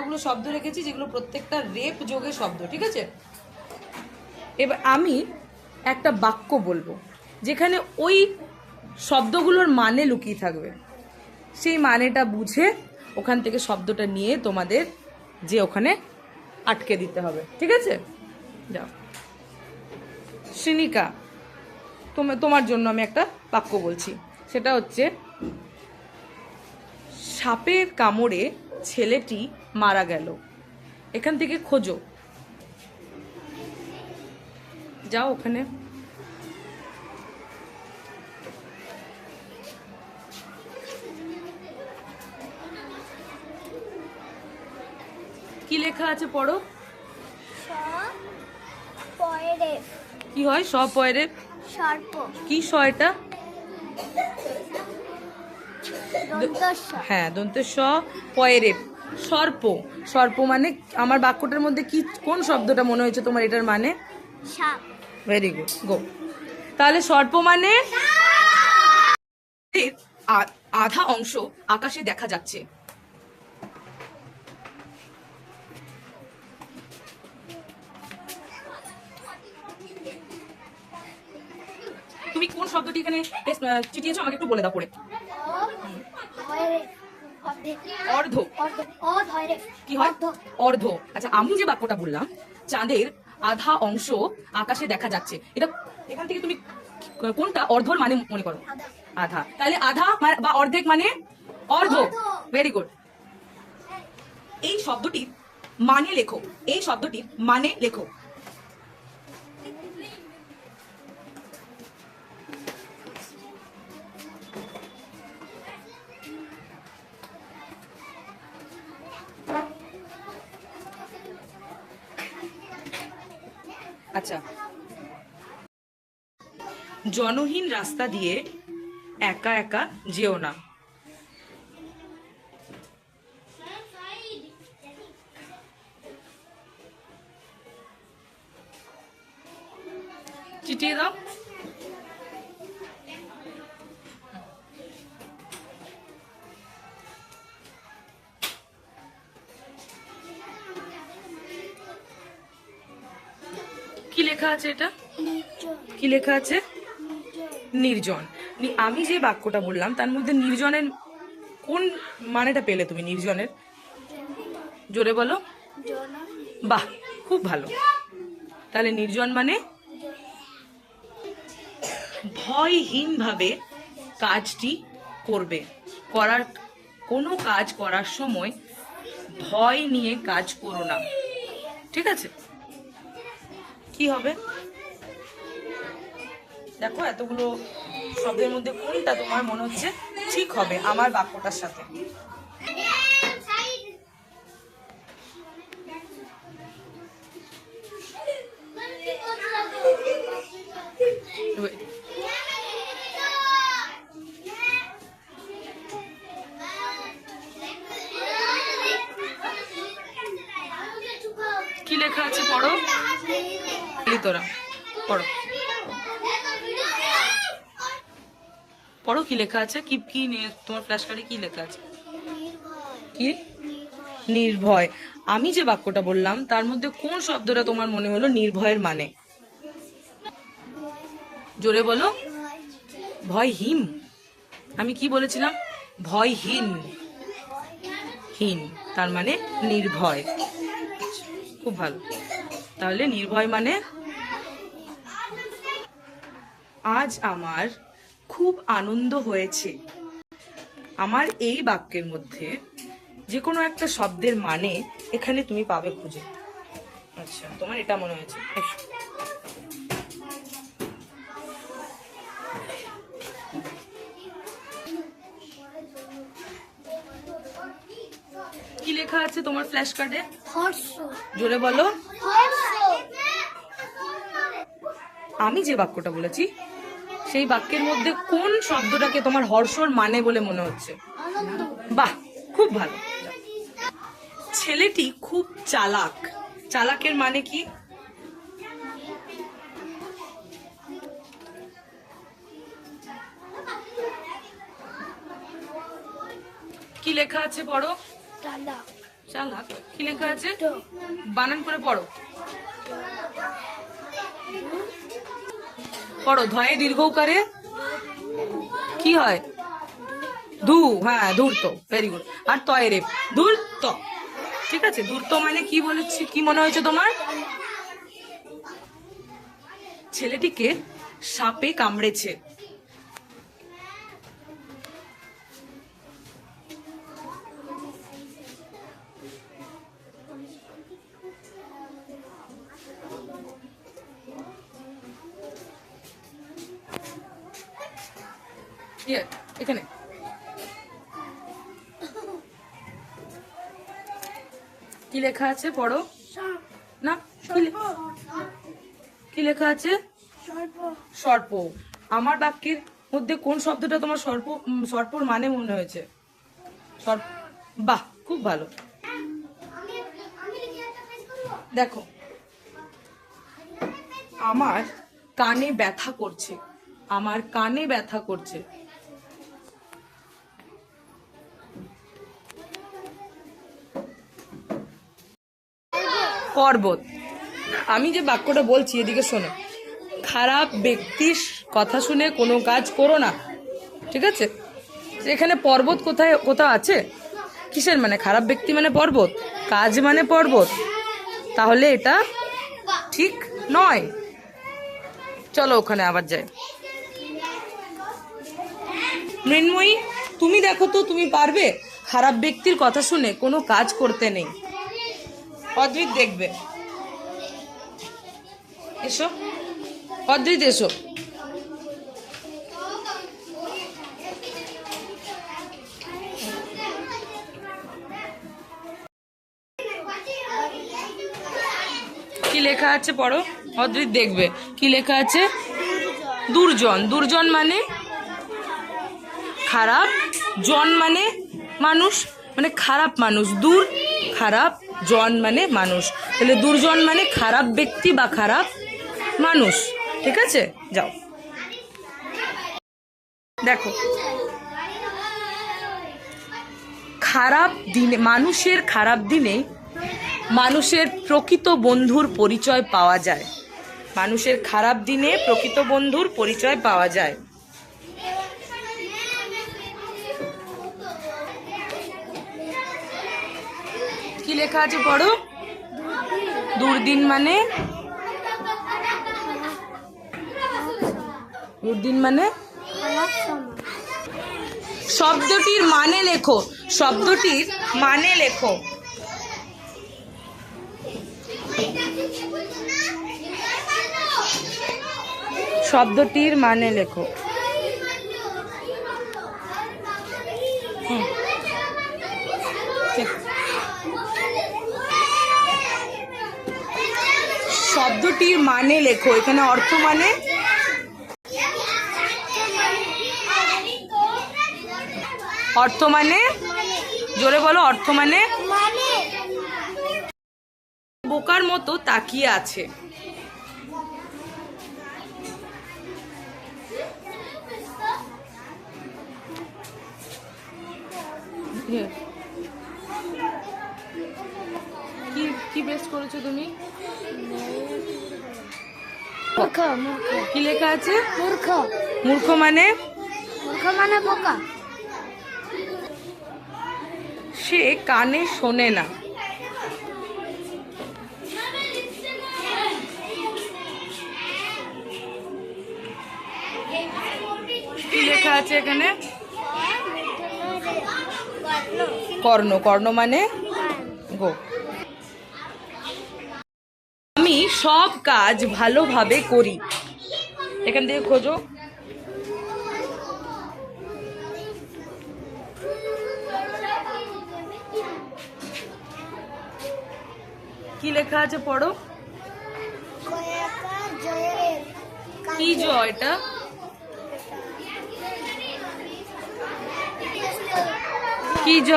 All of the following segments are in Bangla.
কতগুলো শব্দ রেখেছি যেগুলো প্রত্যেকটা রেপ যোগে শব্দ, ঠিক আছে? এবার আমি একটা বাক্য বলবো যেখানে ওই শব্দগুলোর মানে লুকিয়ে থাকবে। সেই মানেটা বুঝে ওখান থেকে শব্দটা নিয়ে তোমাদের যে ওখানে আটকে দিতে হবে, ঠিক আছে? যাও শ্রীনিকা, তোমার জন্য আমি একটা বাক্য বলছি, সেটা হচ্ছে সাপের কামড়ে ছেলেটি মারা গেল। এখান থেকে খোঁজো, যাও ওখানে। কি লেখা আছে পড়ো। কি হয় স পয়রে? সর্প। কি স এটা? হ্যাঁ, দন্ত স পয়রে সর্প। সর্প মানে আমার বাক্যটার মধ্যে কি কোন শব্দটা মনে হয়েছে তোমার এটার মানে? সাপ। ভেরি গুড, গো। তাহলে সর্প মানে আধা অংশ আকাশে দেখা যাচ্ছে। তুমি কোন শব্দটি এখানে চিটিয়েছো আমাকে একটু বলে দাও পড়ে। অর্ধ। কি হয়? অর্ধ। আচ্ছা, আমি যে বাক্যটা বললাম চাঁদের আধা অংশ আকাশে দেখা যাচ্ছে, এটা এখান থেকে তুমি কোনটা অর্ধর মানে মনে করো? আধা। তাহলে আধা বা অর্ধেক মানে অর্ধ। Very good. এই শব্দটির মানে লেখো, এই শব্দটির মানে লেখো। আচ্ছা, জনহীন রাস্তা দিয়ে একা একা যেও না। চিটিয়ে দাও। কি লেখা আছে এটা? কি লেখা আছে? নির্জন। আমি যে বাক্যটা বললাম তার মধ্যে নির্জনের কোন মানেটা পেলে তুমি? নির্জনের জোরে বলো। বাহ, খুব ভালো। তাহলে নির্জন মানে ভয়হীনভাবে কাজটি করবে। কোনো কাজ করার সময় ভয় নিয়ে কাজ করো না, ঠিক আছে? কি হবে দেখো, এতগুলো শব্দের মধ্যে কোনটা তোমার মনে হচ্ছে ঠিক হবে আমার বাক্যটার সাথে? কি লেখা আছে পড়ো। তোরা পড়ো, পড়ো কি লেখা আছে। কি কি তোমার ফ্ল্যাশ কার্ডে কি লেখা আছে? কি? নির্ভয়। আমি যে বাক্যটা বললাম তার মধ্যে কোন শব্দটা তোমার মনে হলো নির্ভয়ের মানে? জোরে বলো। ভয়হীন। আমি কি বলেছিলাম? ভয়হীন। হীন তার মানে নির্ভয়। খুব ভালো। তাহলে নির্ভয় মানে আজ আমার খুব আনন্দ হয়েছে। আমার এই বাক্যের মধ্যে যে কোনো একটা শব্দের মানে এখানে তুমি পাবে খুঁজে। আচ্ছা, তোমার এটা মনে হয়েছে। কি লেখা আছে তোমার ফ্ল্যাশ কার্ডে? জোরে বলো। আমি যে বাক্যটা বলেছি সেই বাক্যের মধ্যে কোন শব্দটাকে তোমার হর্ষর মানে বলে মনে হচ্ছে? বাহ, খুব ভালো। ছেলেটি খুব চালাক। চালাকের মানে কি? কি লেখা আছে পড়ো। চালাক। কি লেখা আছে? বানান করে পড়ো। পড়ো। ধয়ে দীর্ঘকারে কি হয়? ধু। হ্যাঁ, ধূর্ত। Very good. আর তয়ে রেপ, ধূর্ত। ঠিক আছে, ধূর্ত মানে কি বলেছি, কি মনে হয়েছে তোমার? ছেলেটিকে সাপে কামড়েছে। এখানে কি লেখা আছে? পড়ো না। কি লেখা আছে? সর্প। আমার বাক্যের মধ্যে কোন শব্দটা তোমার সর্পর মানে মনে হয়েছে? সর্প। বাহ, খুব ভালো। দেখো, আমার কানে ব্যথা করছে। আমার কানে ব্যথা করছে। পর্বত। আমি যে বাক্যটা বলছি এদিকে শোনো। খারাপ ব্যক্তির কথা শুনে কোনো কাজ করো না। ঠিক আছে, এখানে পর্বত কোথাও আছে? কিসের মানে? খারাপ ব্যক্তি মানে পর্বত, কাজ মানে পর্বত, তাহলে এটা ঠিক নয়। চলো ওখানে আবার যাই। মৃন্ময়ী, তুমি দেখো তো, তুমি পারবে? খারাপ ব্যক্তির কথা শুনে কোনো কাজ করতে নেই। অদ্রিত দেখবে। এসো অদ্রিত, এসো। কি লেখা আছে পড়ো। অদ্রিত দেখবে। কি লেখা আছে? দুর্জন। দুর্জন মানে খারাপ, জন মানে মানুষ, মানে খারাপ মানুষ। দূর খারাপ, জন মানে মানুষ, তাহলে দুর্জন মানে খারাপ ব্যক্তি বা খারাপ মানুষ। ঠিক আছে, যাও। দেখো, খারাপ দিনে, মানুষের খারাপ দিনে মানুষের প্রকৃত বন্ধুর পরিচয় পাওয়া যায়। মানুষের খারাপ দিনে প্রকৃত বন্ধুর পরিচয় পাওয়া যায়। কি লেখা আছে পড়ো। দুর্দিন মানে? দুর্দিন মানে শব্দটির মানে লেখো। শব্দটির মানে লেখো। শব্দটির মানে লেখো। শব্দটির মানে লেখো। এখানে অর্থ মানে? অর্থ মানে জোরে বলো। অর্থ মানে বোকার মতো তাকিয়ে আছে। কি বেস্ট করেছো তুমি? কি লেখা আছে? মূর্খ। মূর্খ মানে? মূর্খ মানে বোকা। সে কানে শোনে না। কি লেখা আছে এখানে? কর্ণ। কর্ণ মানে গো। আমি সব কাজ ভালোভাবে করি। এখান থেকে খোঁজো। কি লেখা আছে পড়ো। কি জ এটা? কি জ?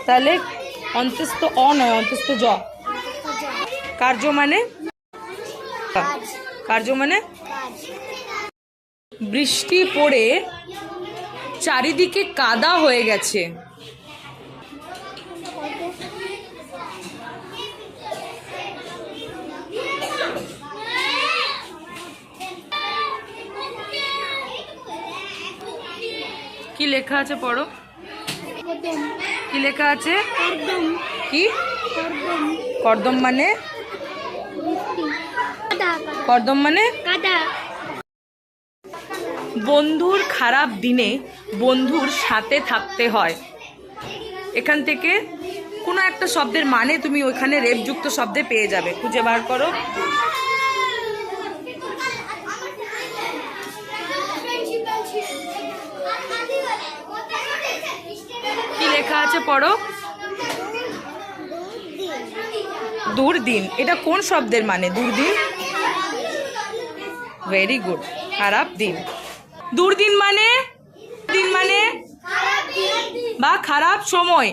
তাহলে অন্তস্থ অ নয়, অন্তস্থ জ। কার্য মানে? কার্য মানে? বৃষ্টি পড়ে চারিদিকে কাদা হয়ে গেছে। কি লেখা আছে পড়ো। কি লেখা আছে? কি কর্দম মানে? কর্দম মানে বন্ধুর খারাপ দিনে বন্ধুর সাথে থাকতে হয়। এখান থেকে কোনো একটা শব্দের মানে তুমি ওইখানে রেফযুক্ত শব্দে পেয়ে যাবে, খুঁজে বার করো। কি লেখা আছে পড়ো। দুর্দিন, এটা কোন শব্দের মানে? দুর্দিন, ভেরি গুড। খারাপ দিন। দুর্দিন মানে বা খারাপ সময়।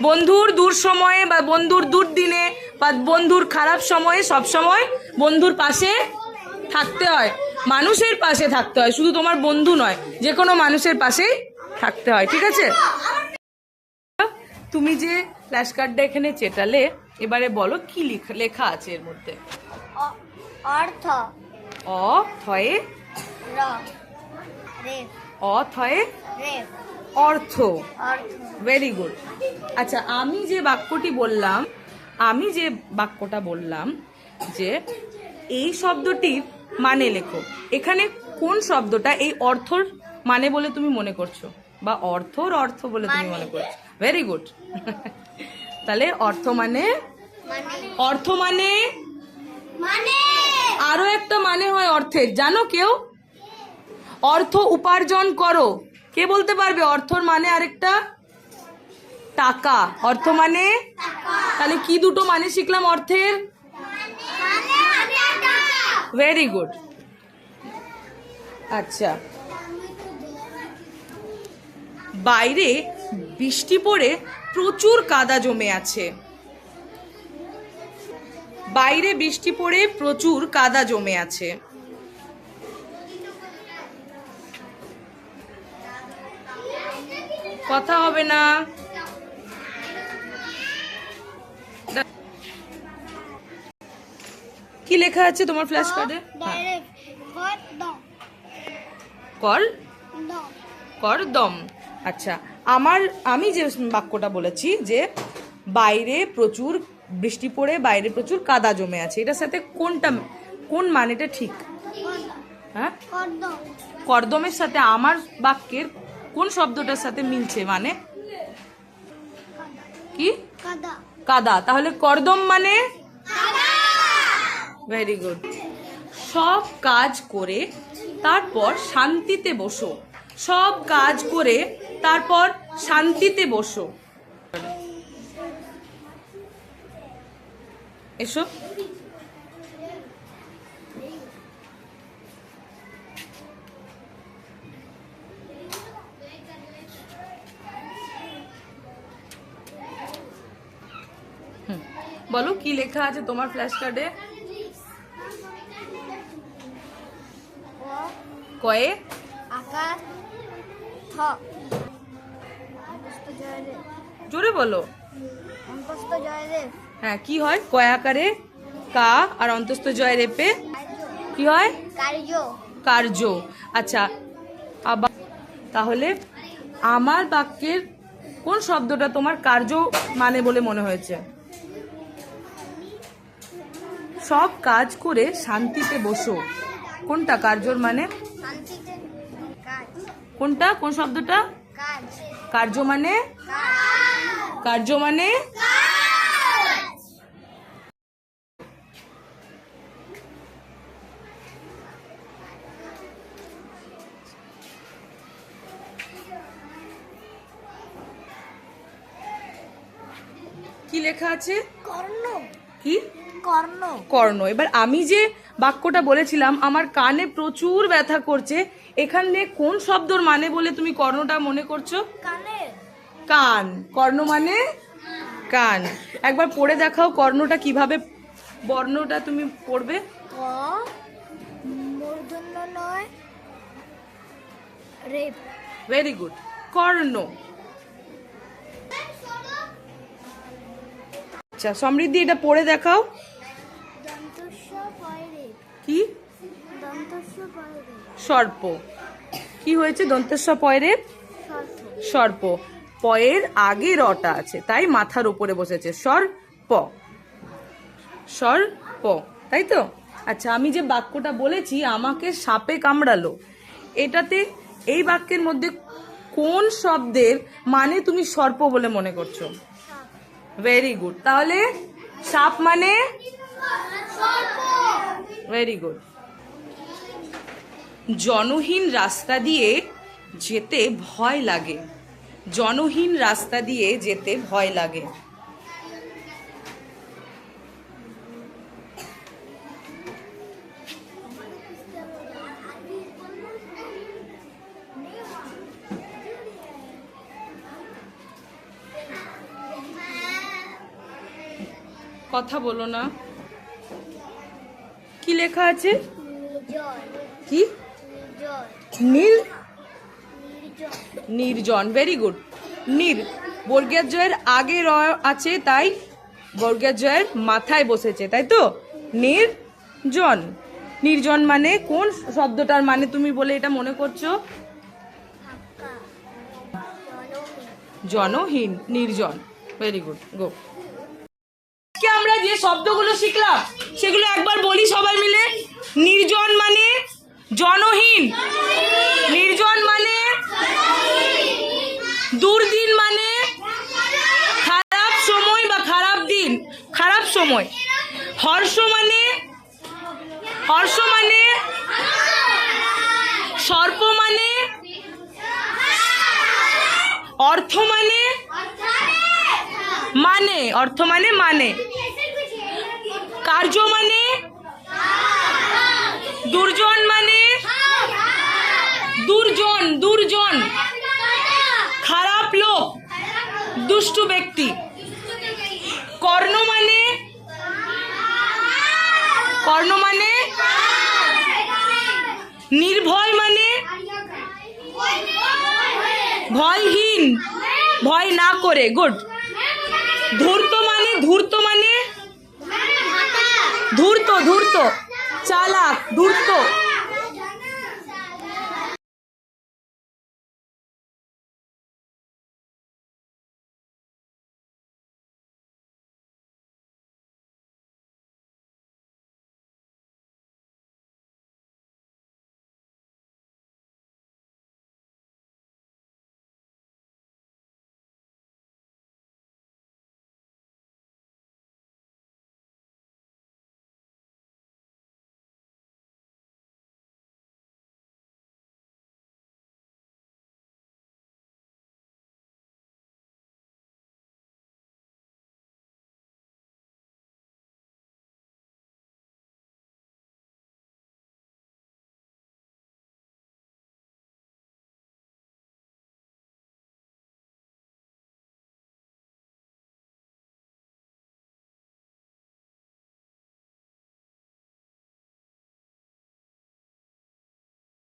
বন্ধুর দূর সময়ে বা বন্ধুর দুর্দিনে বা বন্ধুর খারাপ সময়ে সব সময় বন্ধুর পাশে থাকতে হয়, মানুষের পাশে থাকতে হয়, শুধু তোমার বন্ধু নয়, যে কোনো মানুষের পাশেই থাকতে হয়। ঠিক আছে, তুমি যে ফ্ল্যাশ কার্ডটা এখানে চেটালে, এবারে বলো কি লেখা আছে এর মধ্যে। অর্থ। অ থয়ে অ থয়ে অর্থ। Very good. আচ্ছা, আমি যে বাক্যটা বললাম যে এই শব্দটির মানে লেখো, এখানে কোন শব্দটা এই অর্থর মানে বলে তুমি মনে করছো, বা অর্থর অর্থ বলে তুমি মনে করছো? Very good. তাহলে অর্থ মানে আরো একটা মানে হয় অর্থের, জানো কেউ? অর্থ উপার্জন করো। কে বলতে পারবে অর্থর মানে আরেকটা? টাকা। অর্থ মানে, তাহলে কি দুটো মানে শিখলাম অর্থের? Very good. আচ্ছা, বাইরে বৃষ্টি পড়ে প্রচুর কাদা জমে আছে। বাইরে বৃষ্টি পড়ে প্রচুর কাদা জমে আছে। কথা হবে না। কি লেখা আছে তোমার ফ্ল্যাশ কার্ডে? করদম। আচ্ছা, আমি যে বাক্যটা বলেছি যে বাইরে প্রচুর বৃষ্টি পড়ে বাইরে প্রচুর কাদা জমে আছে, এটার সাথে কোন মানেটা ঠিক? হ্যাঁ, কর্দমের সাথে আমার বাক্যের কোন শব্দটার সাথে মিলছে মানে? কি? কাদা। তাহলে কর্দম মানে? Very good. সব কাজ করে তারপর শান্তিতে বসো। সব কাজ করে তারপর শান্তিতে বসো। এসো। বলো কি লেখা আছে তোমার ফ্ল্যাশ কার্ডে? কয়ে আকার থ। জোরে বলো। অন্তস্থ জয়দেব। হ্যাঁ, কি হয়? কয় আকারে কা আর অন্তস্থ জয় রেপে কি হয়? কার্য। আচ্ছা, আবার তাহলে আমার বাক্যের কোন শব্দটা তোমার কার্য মানে বলে মনে হয়েছে? সব কাজ করে শান্তিতে বসো, কোনটা কার্যর মানে? কোনটা, কোন শব্দটা? কার্য মানে? কি লেখা আছে? কর্ণ। কি? কর্ণ। এবার আমি যে বাক্যটা বলেছিলাম আমার কানে প্রচুর ব্যথা করছে, এখানে কোন শব্দর মানে বলে তুমি কর্ণটা মনে করছো? কান। কর্ণ মানে কান। একবার পড়ে দেখাও কর্ণটা কিভাবে, বর্ণটা তুমি পড়বে। Very good. কর্ণ। আচ্ছা সমৃদ্ধি, এটা পড়ে দেখাও। কি? সর্প। কি হয়েছে? দন্তস্ব পয়রে সর্প। পয়ের আগে রটা আছে, তাই মাথার উপরে বসেছে, সর্প। সর্প, তাই তো? আচ্ছা, আমি যে বাক্যটা বলেছি আমাকে সাপে কামড়ালো, এটাতে এই বাক্যের মধ্যে কোন শব্দের মানে তুমি সর্প বলে মনে করছো? Very good. তাহলে সাপ মানে ভেরি গুড। জনহীন রাস্তা দিয়ে যেতে ভয় লাগে। জনহীন রাস্তা দিয়ে যেতে ভয় লাগে। কথা বলো না। কি লেখা আছে? কি? নীল, নির্জন। Very good. নির বর্গের জয়ের আগে র আছে, তাই বর্গের জয়ের মাথায় বসেছে, তাই তো? নির্জন। নির্জন মানে কোন শব্দটার মানে তুমি বলে এটা মনে করছো? জনহীন, নির্জন। ভেরি গুড, গো। আমরা যে শব্দগুলো শিখলাম সেগুলো একবার বলি সবাই মিলে। নির্জন মানে জনহীন। নির্জন মানে দুর্দিন, মানে খারাপ সময় বা খারাপ দিন, খারাপ সময়। হর্ষ মানে সর্প মানে অর্থ মানে অর্থ মানে কার্য মানে দুর্জন মানে দুর্জন খারাপ লোক, দুষ্টু ব্যক্তি। কর্ণ মানে নির্ভয়, মানে ভয়হীন, ভয় না করে। গুড। ধূর্ত মানে ধূর্ত চালাক, ধূর্ত।